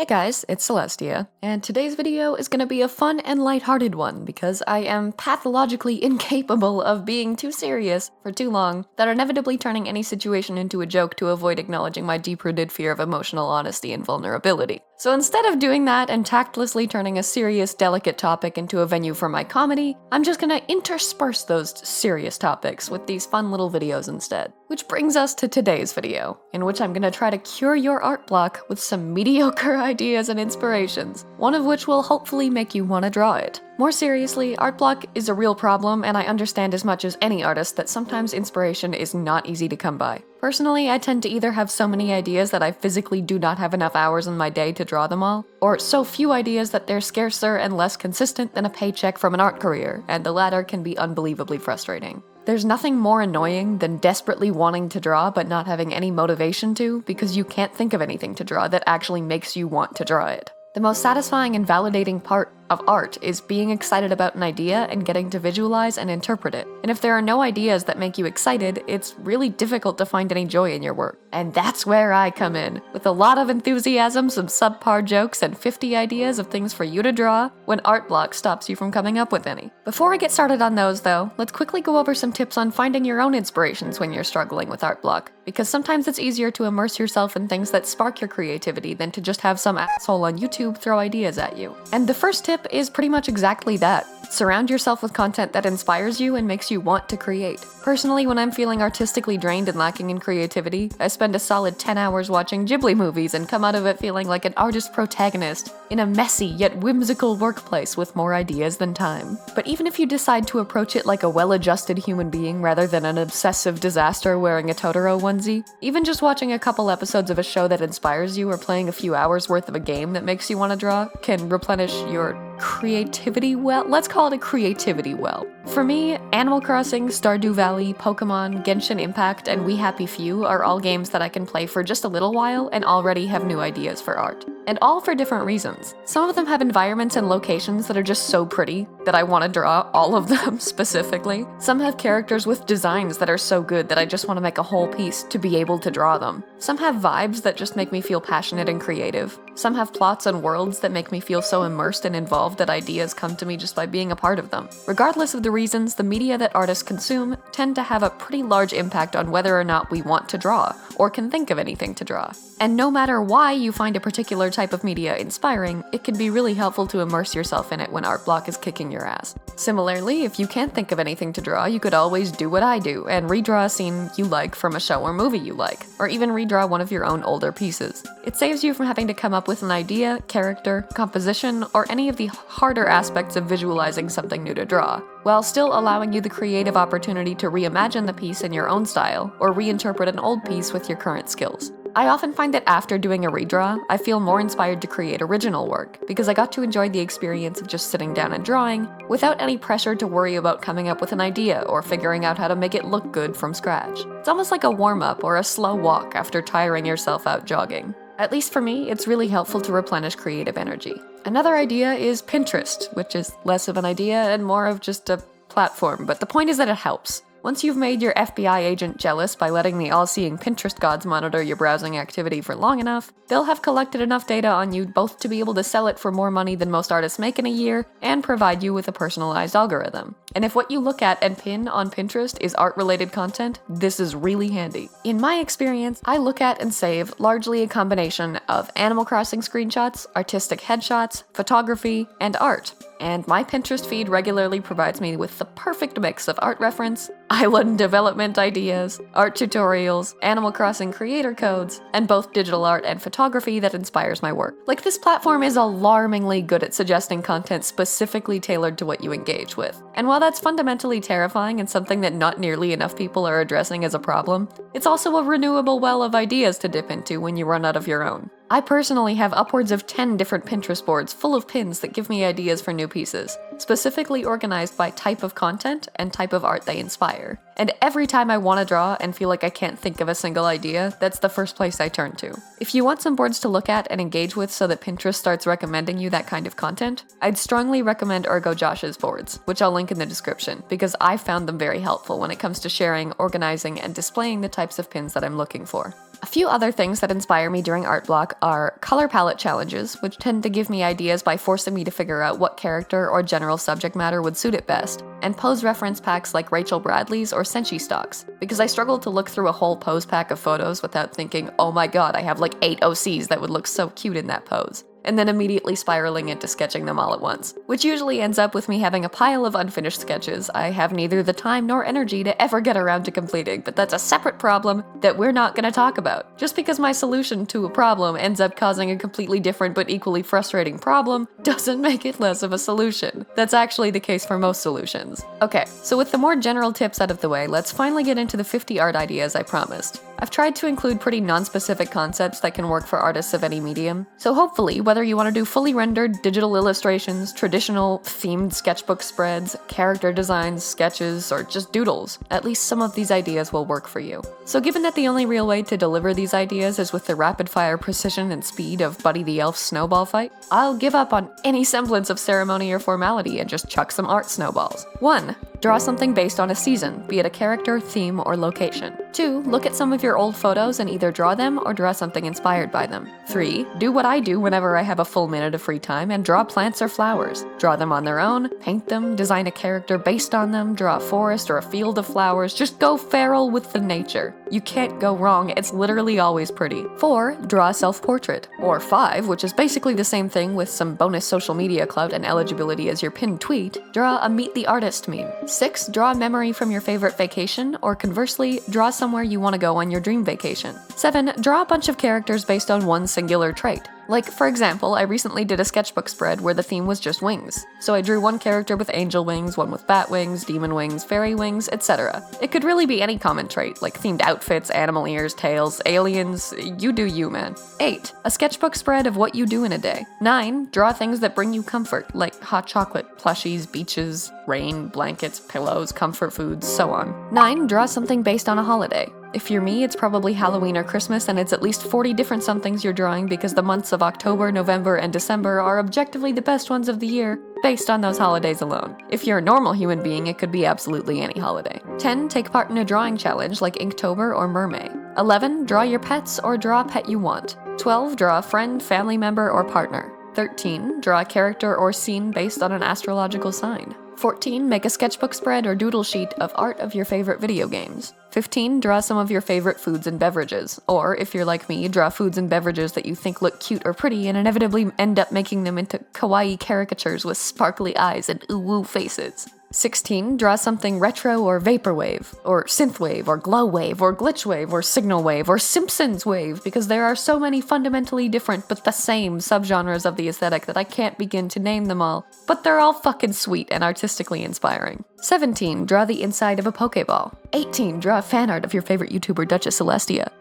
Hey guys, it's Celestia, and today's video is gonna be a fun and lighthearted one because I am pathologically incapable of being too serious for too long that inevitably turning any situation into a joke to avoid acknowledging my deep-rooted fear of emotional honesty and vulnerability. So instead of doing that and tactlessly turning a serious, delicate topic into a venue for my comedy, I'm just gonna intersperse those serious topics with these fun little videos instead. Which brings us to today's video, in which I'm gonna try to cure your art block with some mediocre ideas and inspirations, one of which will hopefully make you want to draw it. More seriously, art block is a real problem, and I understand as much as any artist that sometimes inspiration is not easy to come by. Personally, I tend to either have so many ideas that I physically do not have enough hours in my day to draw them all, or so few ideas that they're scarcer and less consistent than a paycheck from an art career, and the latter can be unbelievably frustrating. There's nothing more annoying than desperately wanting to draw but not having any motivation to because you can't think of anything to draw that actually makes you want to draw it. The most satisfying and validating part of art is being excited about an idea and getting to visualize and interpret it. And if there are no ideas that make you excited, it's really difficult to find any joy in your work. And that's where I come in, with a lot of enthusiasm, some subpar jokes, and 50 ideas of things for you to draw when art block stops you from coming up with any. Before I get started on those though, let's quickly go over some tips on finding your own inspirations when you're struggling with art block, because sometimes it's easier to immerse yourself in things that spark your creativity than to just have some asshole on YouTube throw ideas at you. And the first tip is pretty much exactly that. Surround yourself with content that inspires you and makes you want to create. Personally, when I'm feeling artistically drained and lacking in creativity, I spend a solid 10 hours watching Ghibli movies and come out of it feeling like an artist protagonist in a messy yet whimsical workplace with more ideas than time. But even if you decide to approach it like a well-adjusted human being rather than an obsessive disaster wearing a Totoro onesie, even just watching a couple episodes of a show that inspires you or playing a few hours worth of a game that makes you want to draw can replenish your creativity well. Let's call it a creativity well. For me, Animal Crossing, Stardew Valley, Pokemon, Genshin Impact, and We Happy Few are all games that I can play for just a little while and already have new ideas for art. And all for different reasons. Some of them have environments and locations that are just so pretty that I want to draw all of them specifically. Some have characters with designs that are so good that I just want to make a whole piece to be able to draw them. Some have vibes that just make me feel passionate and creative. Some have plots and worlds that make me feel so immersed and involved that ideas come to me just by being a part of them. Regardless of the reasons, the media that artists consume tend to have a pretty large impact on whether or not we want to draw, or can think of anything to draw. And no matter why you find a particular type of media inspiring, it can be really helpful to immerse yourself in it when art block is kicking your ass. Similarly, if you can't think of anything to draw, you could always do what I do and redraw a scene you like from a show or movie you like, or even redraw one of your own older pieces. It saves you from having to come up with an idea, character, composition, or any of the harder aspects of visualizing something new to draw, while still allowing you the creative opportunity to reimagine the piece in your own style, or reinterpret an old piece with your current skills. I often find that after doing a redraw, I feel more inspired to create original work, because I got to enjoy the experience of just sitting down and drawing, without any pressure to worry about coming up with an idea or figuring out how to make it look good from scratch. It's almost like a warm-up or a slow walk after tiring yourself out jogging. At least for me, it's really helpful to replenish creative energy. Another idea is Pinterest, which is less of an idea and more of just a platform, but the point is that it helps. Once you've made your FBI agent jealous by letting the all-seeing Pinterest gods monitor your browsing activity for long enough, they'll have collected enough data on you both to be able to sell it for more money than most artists make in a year and provide you with a personalized algorithm. And if what you look at and pin on Pinterest is art-related content, this is really handy. In my experience, I look at and save largely a combination of Animal Crossing screenshots, artistic headshots, photography, and art. And my Pinterest feed regularly provides me with the perfect mix of art reference, island development ideas, art tutorials, Animal Crossing creator codes, and both digital art and photography that inspires my work. Like, this platform is alarmingly good at suggesting content specifically tailored to what you engage with. And while that's fundamentally terrifying and something that not nearly enough people are addressing as a problem, it's also a renewable well of ideas to dip into when you run out of your own. I personally have upwards of 10 different Pinterest boards full of pins that give me ideas for new pieces, specifically organized by type of content and type of art they inspire. And every time I want to draw and feel like I can't think of a single idea, that's the first place I turn to. If you want some boards to look at and engage with so that Pinterest starts recommending you that kind of content, I'd strongly recommend Ergo Josh's boards, which I'll link in the description, because I found them very helpful when it comes to sharing, organizing, and displaying the types of pins that I'm looking for. A few other things that inspire me during art block are color palette challenges, which tend to give me ideas by forcing me to figure out what character or general subject matter would suit it best, and pose reference packs like Rachel Bradley's or Senshi stocks, because I struggle to look through a whole pose pack of photos without thinking, oh my god, I have like 8 OCs that would look so cute in that pose, and then immediately spiraling into sketching them all at once, which usually ends up with me having a pile of unfinished sketches I have neither the time nor energy to ever get around to completing, but that's a separate problem that we're not going to talk about. Just because my solution to a problem ends up causing a completely different but equally frustrating problem doesn't make it less of a solution. That's actually the case for most solutions. Okay, so with the more general tips out of the way, let's finally get into the 50 art ideas I promised. I've tried to include pretty non-specific concepts that can work for artists of any medium, so hopefully, whether you want to do fully rendered digital illustrations, traditional themed sketchbook spreads, character designs, sketches, or just doodles, at least some of these ideas will work for you. So given that the only real way to deliver these ideas is with the rapid-fire precision and speed of Buddy the Elf's snowball fight, I'll give up on any semblance of ceremony or formality and just chuck some art snowballs. 1. Draw something based on a season, be it a character, theme, or location. 2. Look at some of your old photos and either draw them or draw something inspired by them. 3. Do what I do whenever I have a full minute of free time and draw plants or flowers. Draw them on their own, paint them, design a character based on them, draw a forest or a field of flowers, just go feral with the nature. You can't go wrong, it's literally always pretty. 4. Draw a self-portrait. Or 5, which is basically the same thing with some bonus social media clout and eligibility as your pinned tweet, draw a Meet the Artist meme. 6. Draw a memory from your favorite vacation, or conversely, draw somewhere you want to go on your dream vacation. 7. Draw a bunch of characters based on one singular trait. Like, for example, I recently did a sketchbook spread where the theme was just wings. So I drew one character with angel wings, one with bat wings, demon wings, fairy wings, etc. It could really be any common trait, like themed outfits, animal ears, tails, aliens, you do you, man. 8. A sketchbook spread of what you do in a day. 9. Draw things that bring you comfort, like hot chocolate, plushies, beaches, rain, blankets, pillows, comfort foods, so on. 9. Draw something based on a holiday. If you're me, it's probably Halloween or Christmas, and it's at least 40 different somethings you're drawing because the months of October, November, and December are objectively the best ones of the year, based on those holidays alone. If you're a normal human being, it could be absolutely any holiday. 10. Take part in a drawing challenge like Inktober or Mermay. 11. Draw your pets or draw a pet you want. 12. Draw a friend, family member, or partner. 13. Draw a character or scene based on an astrological sign. 14. Make a sketchbook spread or doodle sheet of art of your favorite video games. 15. Draw some of your favorite foods and beverages. Or, if you're like me, draw foods and beverages that you think look cute or pretty and inevitably end up making them into kawaii caricatures with sparkly eyes and ooh-woo faces. 16. Draw something retro or vaporwave, or synthwave, or glowwave, or glitchwave, or signal wave, or Simpsons wave, because there are so many fundamentally different but the same subgenres of the aesthetic that I can't begin to name them all, but they're all fucking sweet and artistically inspiring. 17. Draw the inside of a Pokeball. 18. Draw fan art of your favorite YouTuber, Duchess Celestia.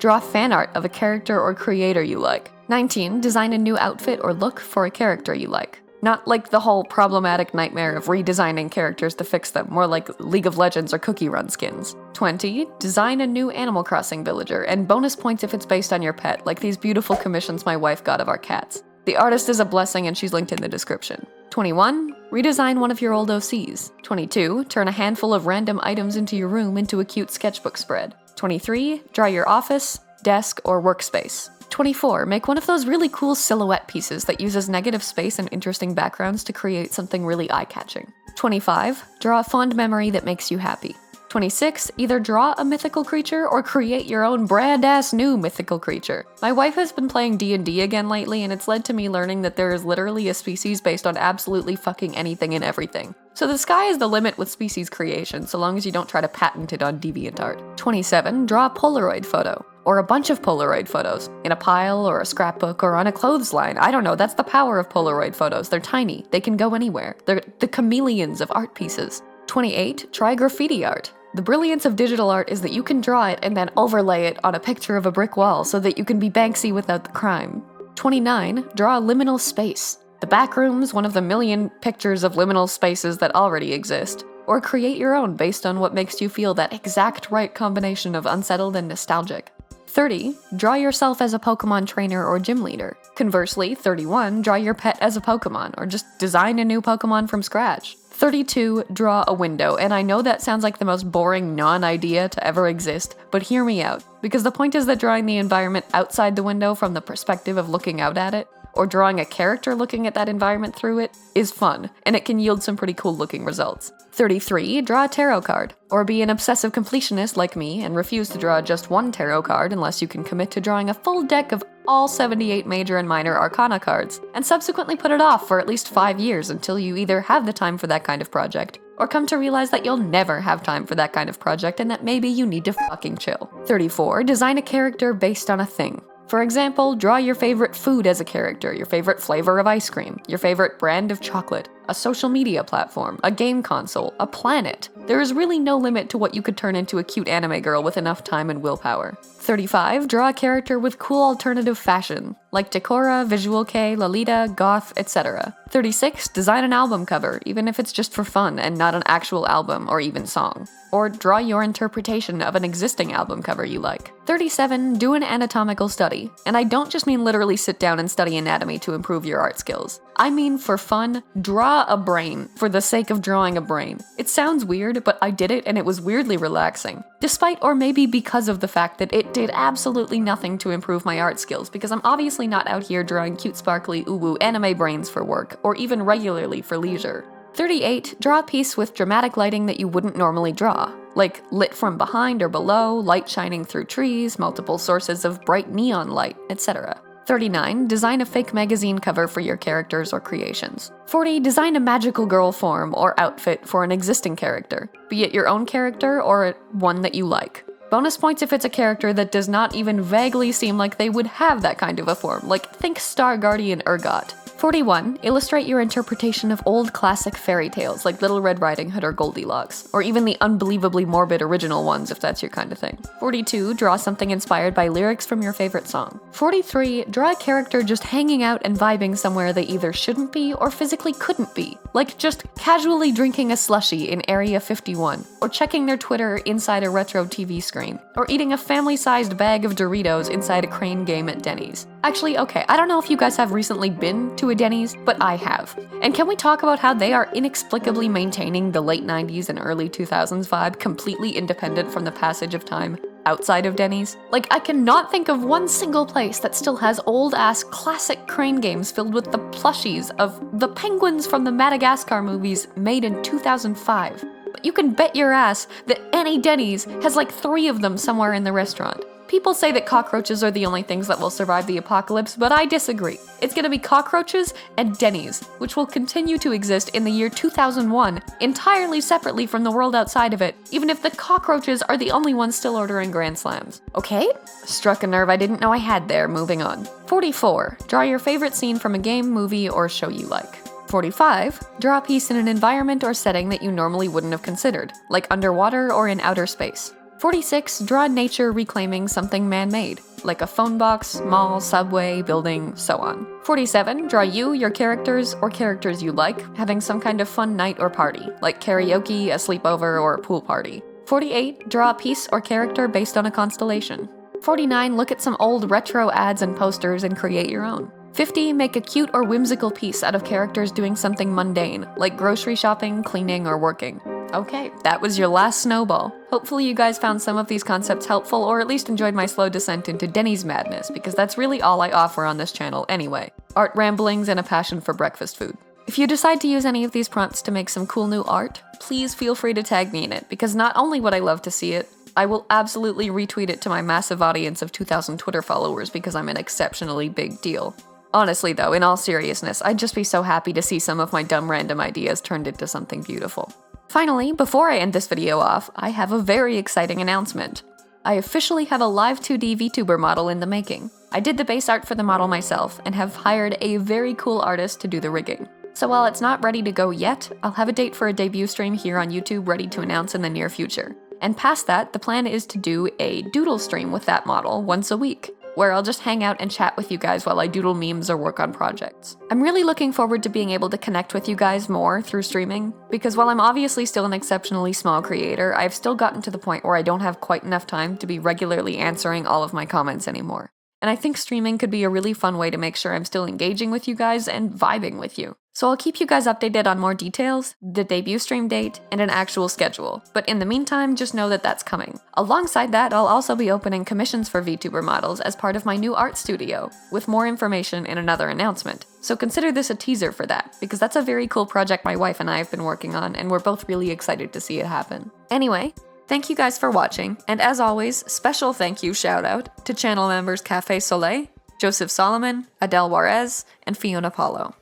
Draw fan art of a character or creator you like. 19. Design a new outfit or look for a character you like. Not like the whole problematic nightmare of redesigning characters to fix them, more like League of Legends or Cookie Run skins. 20. Design a new Animal Crossing villager, and bonus points if it's based on your pet, like these beautiful commissions my wife got of our cats. The artist is a blessing and she's linked in the description. 21. Redesign one of your old OCs. 22. Turn a handful of random items into your room into a cute sketchbook spread. 23. Draw your office, desk, or workspace. 24. Make one of those really cool silhouette pieces that uses negative space and interesting backgrounds to create something really eye-catching. 25. Draw a fond memory that makes you happy. 26. Either draw a mythical creature or create your own brand-ass new mythical creature. My wife has been playing D&D again lately, and it's led to me learning that there is literally a species based on absolutely fucking anything and everything. So the sky is the limit with species creation, so long as you don't try to patent it on DeviantArt. 27. Draw a Polaroid photo. Or a bunch of Polaroid photos, in a pile or a scrapbook or on a clothesline. I don't know, that's the power of Polaroid photos. They're tiny, they can go anywhere. They're the chameleons of art pieces. 28. Try graffiti art. The brilliance of digital art is that you can draw it and then overlay it on a picture of a brick wall so that you can be Banksy without the crime. 29. Draw a liminal space. The backroom's one of the million pictures of liminal spaces that already exist. Or create your own based on what makes you feel that exact right combination of unsettled and nostalgic. 30. Draw yourself as a Pokemon trainer or gym leader. Conversely, 31. Draw your pet as a Pokemon, or just design a new Pokemon from scratch. 32, draw a window, and I know that sounds like the most boring non-idea to ever exist, but hear me out, because the point is that drawing the environment outside the window from the perspective of looking out at it, or drawing a character looking at that environment through it, is fun, and it can yield some pretty cool looking results. 33, draw a tarot card, or be an obsessive completionist like me and refuse to draw just one tarot card unless you can commit to drawing a full deck of all 78 major and minor arcana cards, and subsequently put it off for at least 5 years until you either have the time for that kind of project, or come to realize that you'll never have time for that kind of project and that maybe you need to fucking chill. 34, design a character based on a thing. For example, draw your favorite food as a character, your favorite flavor of ice cream, your favorite brand of chocolate, a social media platform, a game console, a planet. There is really no limit to what you could turn into a cute anime girl with enough time and willpower. 35, draw a character with cool alternative fashion, like Decora, Visual Kei, Lolita, Goth, etc. 36, design an album cover, even if it's just for fun and not an actual album or even song. Or draw your interpretation of an existing album cover you like. 37, do an anatomical study. And I don't just mean literally sit down and study anatomy to improve your art skills. I mean, for fun, draw a brain for the sake of drawing a brain. It sounds weird, but I did it and it was weirdly relaxing. Despite or maybe because of the fact that it did absolutely nothing to improve my art skills, because I'm obviously not out here drawing cute sparkly uwu anime brains for work, or even regularly for leisure. 38, draw a piece with dramatic lighting that you wouldn't normally draw, like lit from behind or below, light shining through trees, multiple sources of bright neon light, etc. 39, design a fake magazine cover for your characters or creations. 40, design a magical girl form or outfit for an existing character, be it your own character or one that you like. Bonus points if it's a character that does not even vaguely seem like they would have that kind of a form, like think Star Guardian Urgot. 41, illustrate your interpretation of old classic fairy tales like Little Red Riding Hood or Goldilocks, or even the unbelievably morbid original ones if that's your kind of thing. 42, draw something inspired by lyrics from your favorite song. 43, draw a character just hanging out and vibing somewhere they either shouldn't be or physically couldn't be, like just casually drinking a slushie in Area 51, or checking their Twitter inside a retro TV screen, or eating a family-sized bag of Doritos inside a crane game at Denny's. Actually, okay, I don't know if you guys have recently been to a Denny's, but I have. And can we talk about how they are inexplicably maintaining the late 90s and early 2000s vibe completely independent from the passage of time outside of Denny's? Like, I cannot think of one single place that still has old-ass classic crane games filled with the plushies of the penguins from the Madagascar movies made in 2005. But you can bet your ass that any Denny's has like 3 of them somewhere in the restaurant. People say that cockroaches are the only things that will survive the apocalypse, but I disagree. It's gonna be cockroaches and Denny's, which will continue to exist in the year 2001, entirely separately from the world outside of it, even if the cockroaches are the only ones still ordering Grand Slams. Okay? Struck a nerve I didn't know I had there, moving on. 44. Draw your favorite scene from a game, movie, or show you like. 45. Draw a piece in an environment or setting that you normally wouldn't have considered, like underwater or in outer space. 46. Draw nature reclaiming something man-made, like a phone box, mall, subway, building, so on. 47. Draw you, your characters, or characters you like, having some kind of fun night or party, like karaoke, a sleepover, or a pool party. 48. Draw a piece or character based on a constellation. 49. Look at some old retro ads and posters and create your own. 50. Make a cute or whimsical piece out of characters doing something mundane, like grocery shopping, cleaning, or working. Okay, that was your last snowball. Hopefully you guys found some of these concepts helpful, or at least enjoyed my slow descent into Denny's madness, because that's really all I offer on this channel anyway. Art ramblings and a passion for breakfast food. If you decide to use any of these prompts to make some cool new art, please feel free to tag me in it, because not only would I love to see it, I will absolutely retweet it to my massive audience of 2,000 Twitter followers because I'm an exceptionally big deal. Honestly though, in all seriousness, I'd just be so happy to see some of my dumb random ideas turned into something beautiful. Finally, before I end this video off, I have a very exciting announcement. I officially have a live 2D VTuber model in the making. I did the base art for the model myself and have hired a very cool artist to do the rigging. So while it's not ready to go yet, I'll have a date for a debut stream here on YouTube ready to announce in the near future. And past that, the plan is to do a doodle stream with that model once a week, where I'll just hang out and chat with you guys while I doodle memes or work on projects. I'm really looking forward to being able to connect with you guys more through streaming, because while I'm obviously still an exceptionally small creator, I've still gotten to the point where I don't have quite enough time to be regularly answering all of my comments anymore. And I think streaming could be a really fun way to make sure I'm still engaging with you guys and vibing with you. So I'll keep you guys updated on more details, the debut stream date, and an actual schedule. But in the meantime, just know that that's coming. Alongside that, I'll also be opening commissions for VTuber models as part of my new art studio, with more information in another announcement. So consider this a teaser for that, because that's a very cool project my wife and I have been working on, and we're both really excited to see it happen. Anyway, thank you guys for watching, and as always, special thank you shout out to channel members Cafe Soleil, Joseph Solomon, Adele Juarez, and Fiona Paulo.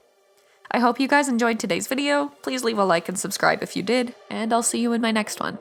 I hope you guys enjoyed today's video. Please leave a like and subscribe if you did, and I'll see you in my next one.